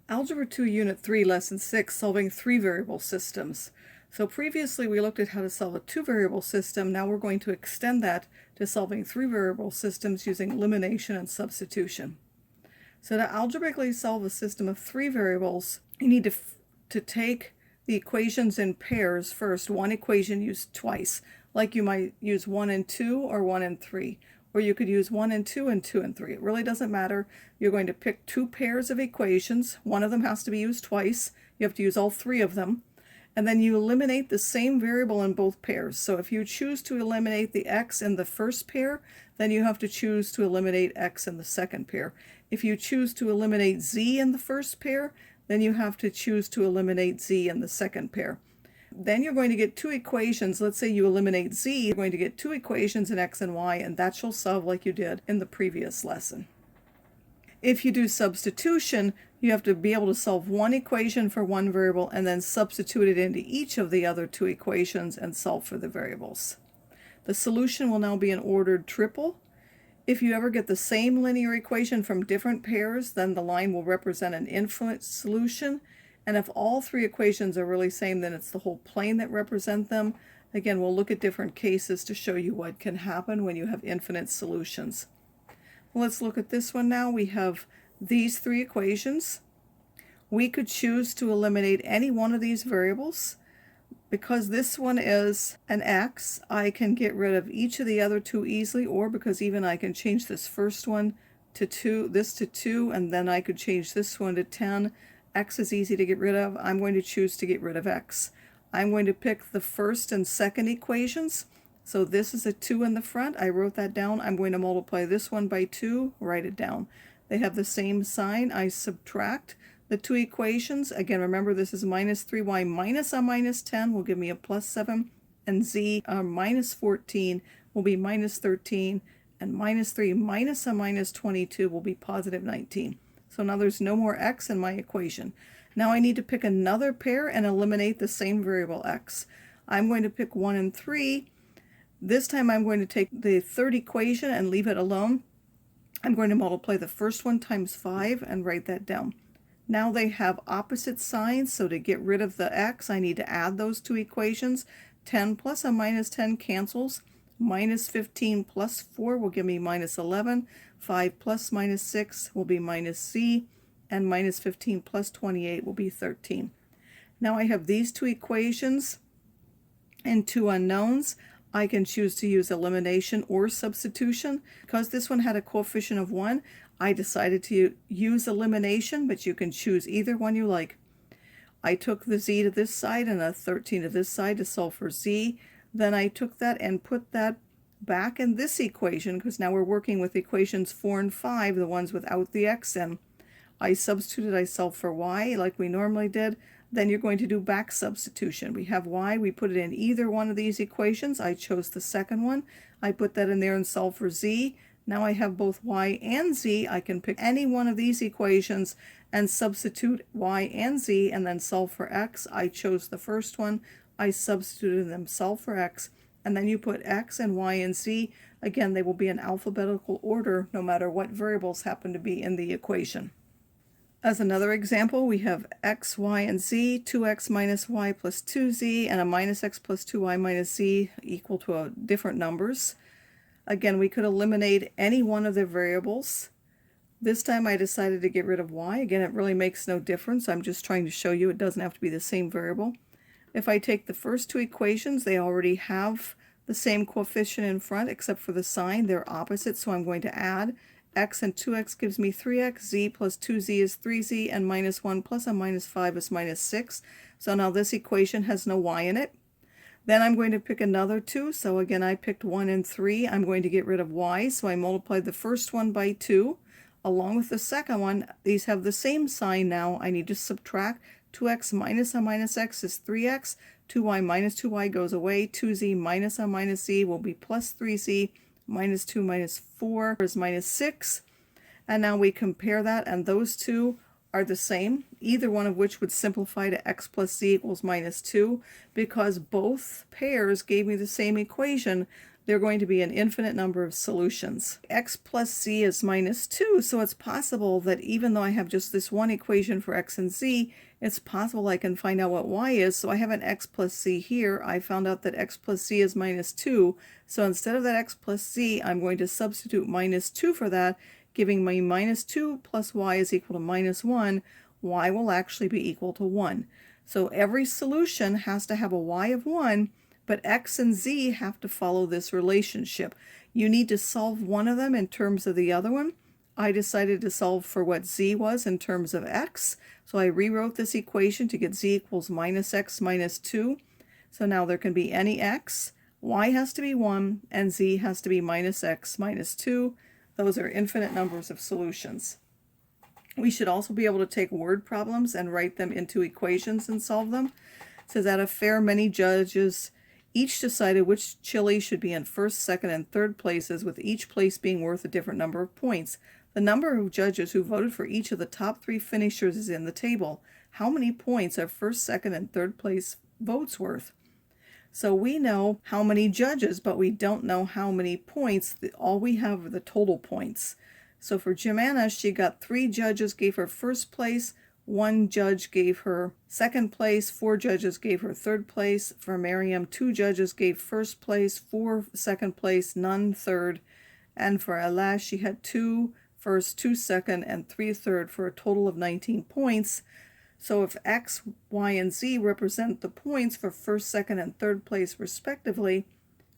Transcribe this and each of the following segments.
Algebra 2, Unit 3, Lesson 6, Solving Three-Variable Systems. So previously we looked at how to solve a two-variable system. Now we're going to extend that to solving three-variable systems using elimination and substitution. So to algebraically solve a system of three variables, you need to take the equations in pairs first. One equation used twice, like you might use 1 and 2 or 1 and 3. Or you could use 1 and 2 and 2 and 3. It really doesn't matter. You're going to pick two pairs of equations. One of them has to be used twice. You have to use all three of them. And then you eliminate the same variable in both pairs. So if you choose to eliminate the x in the first pair, then you have to choose to eliminate x in the second pair. If you choose to eliminate z in the first pair, then you have to choose to eliminate z in the second pair. Then you're going to get two equations. Let's say you eliminate z, you're going to get two equations in x and y, and that shall solve like you did in the previous lesson. If you do substitution, you have to be able to solve one equation for one variable and then substitute it into each of the other two equations and solve for the variables. The solution will now be an ordered triple. If you ever get the same linear equation from different pairs, then the line will represent an infinite solution. And if all three equations are really same, then it's the whole plane that represent them. Again, we'll look at different cases to show you what can happen when you have infinite solutions. Well, let's look at this one now. We have these three equations. We could choose to eliminate any one of these variables. Because this one is an x, I can get rid of each of the other two easily, or because even I can change this first one to 2, this to 2, and then I could change this one to 10. X is easy to get rid of. I'm going to choose to get rid of x. I'm going to pick the first and second equations. So this is a 2 in the front. I wrote that down. I'm going to multiply this one by 2, write it down. They have the same sign. I subtract the two equations. Again, remember this is minus 3y minus a minus 10 will give me a plus 7, and z minus 14 will be minus 13, and minus 3 minus a minus 22 will be positive 19. So now there's no more x in my equation. Now I need to pick another pair and eliminate the same variable x. I'm going to pick 1 and 3. This time I'm going to take the third equation and leave it alone. I'm going to multiply the first one times 5 and write that down. Now they have opposite signs, so to get rid of the x, I need to add those two equations. 10 plus a minus 10 cancels. Minus 15 plus 4 will give me minus 11. 5 plus minus 6 will be minus c, and minus 15 plus 28 will be 13. Now I have these two equations and two unknowns. I can choose to use elimination or substitution. Because this one had a coefficient of 1, I decided to use elimination, but you can choose either one you like. I took the z to this side and a 13 to this side to solve for z. Then I took that and put that back in this equation, because now we're working with equations 4 and 5, the ones without the x in. I substituted, I solved for y like we normally did. Then you're going to do back substitution. We have y, we put it in either one of these equations. I chose the second one. I put that in there and solved for z. Now I have both y and z. I can pick any one of these equations and substitute y and z and then solve for x. I chose the first one. I substituted them, solve for x, and then you put x and y and z. Again, they will be in alphabetical order no matter what variables happen to be in the equation. As another example, we have x, y, and z, 2x minus y plus 2z, and a minus x plus 2y minus z equal to different numbers. Again, we could eliminate any one of the variables. This time I decided to get rid of y. Again, it really makes no difference. I'm just trying to show you it doesn't have to be the same variable. If I take the first two equations, they already have the same coefficient in front except for the sign. They're opposite, so I'm going to add. X and 2x gives me 3x, z plus 2z is 3z, and minus 1 plus a minus 5 is minus 6. So now this equation has no y in it. Then I'm going to pick another 2. So again, I picked 1 and 3. I'm going to get rid of y, so I multiplied the first one by 2. Along with the second one, these have the same sign now. I need to subtract. 2x minus a minus x is 3x. 2y minus 2y goes away. 2z minus a minus z will be plus 3z. Minus 2 minus 4 is minus 6. And now we compare that, and those two are the same, either one of which would simplify to x plus z equals minus 2. Because both pairs gave me the same equation, there are going to be an infinite number of solutions. X plus z is minus 2, so it's possible that even though I have just this one equation for x and z, it's possible I can find out what y is. So I have an x plus z here. I found out that x plus z is minus 2. So instead of that x plus z, I'm going to substitute minus 2 for that, giving me minus 2 plus y is equal to minus 1. Y will actually be equal to 1. So every solution has to have a y of 1, but x and z have to follow this relationship. You need to solve one of them in terms of the other one. I decided to solve for what z was in terms of x, so I rewrote this equation to get z equals minus x minus 2. So now there can be any x, y has to be 1, and z has to be minus x minus 2. Those are infinite numbers of solutions. We should also be able to take word problems and write them into equations and solve them. It says that a fair many judges each decided which chili should be in first, second, and third places, with each place being worth a different number of points. The number of judges who voted for each of the top 3 finishers is in the table. How many points are first, second, and third place votes worth? So we know how many judges, but we don't know how many points. All we have are the total points. So for Jimana, she got 3 judges gave her first place, 1 judge gave her second place, 4 judges gave her third place. For Miriam, 2 judges gave first place, 4 second place, none third. And for Alash, she had 2 first, 2 second, and 3 third for a total of 19 points. So if x, y, and z represent the points for first, second, and third place respectively,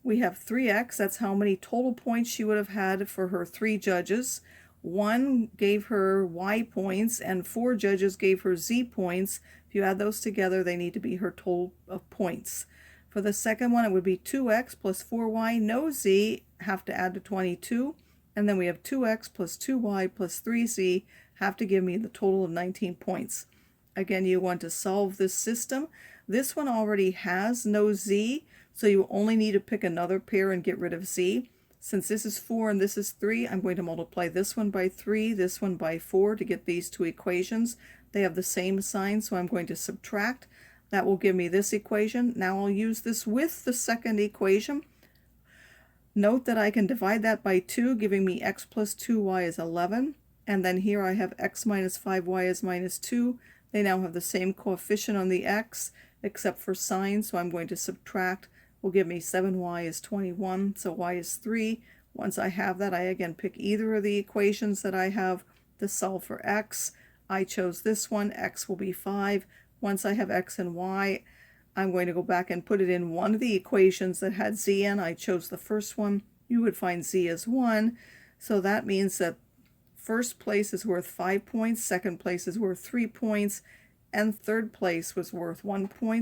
we have 3x, that's how many total points she would have had for her 3 judges. 1 gave her y points, and 4 judges gave her z points. If you add those together, they need to be her total of points. For the second one, it would be 2x plus 4y, no z, have to add to 22. And then we have 2x plus 2y plus 3z, have to give me the total of 19 points. Again, you want to solve this system. This one already has no z, so you only need to pick another pair and get rid of z. Since this is 4 and this is 3, I'm going to multiply this one by 3, this one by 4 to get these 2 equations. They have the same sign, so I'm going to subtract. That will give me this equation. Now I'll use this with the second equation. Note that I can divide that by 2, giving me x plus 2y is 11. And then here I have x minus 5y is minus 2. They now have the same coefficient on the x, except for sign, so I'm going to subtract. Will give me 7y is 21, so y is 3. Once I have that, I again pick either of the equations that I have to solve for x. I chose this one, x will be 5. Once I have x and y, I'm going to go back and put it in one of the equations that had z in. I chose the first one. You would find z as 1, so that means that first place is worth 5 points, second place is worth 3 points, and third place was worth 1 point.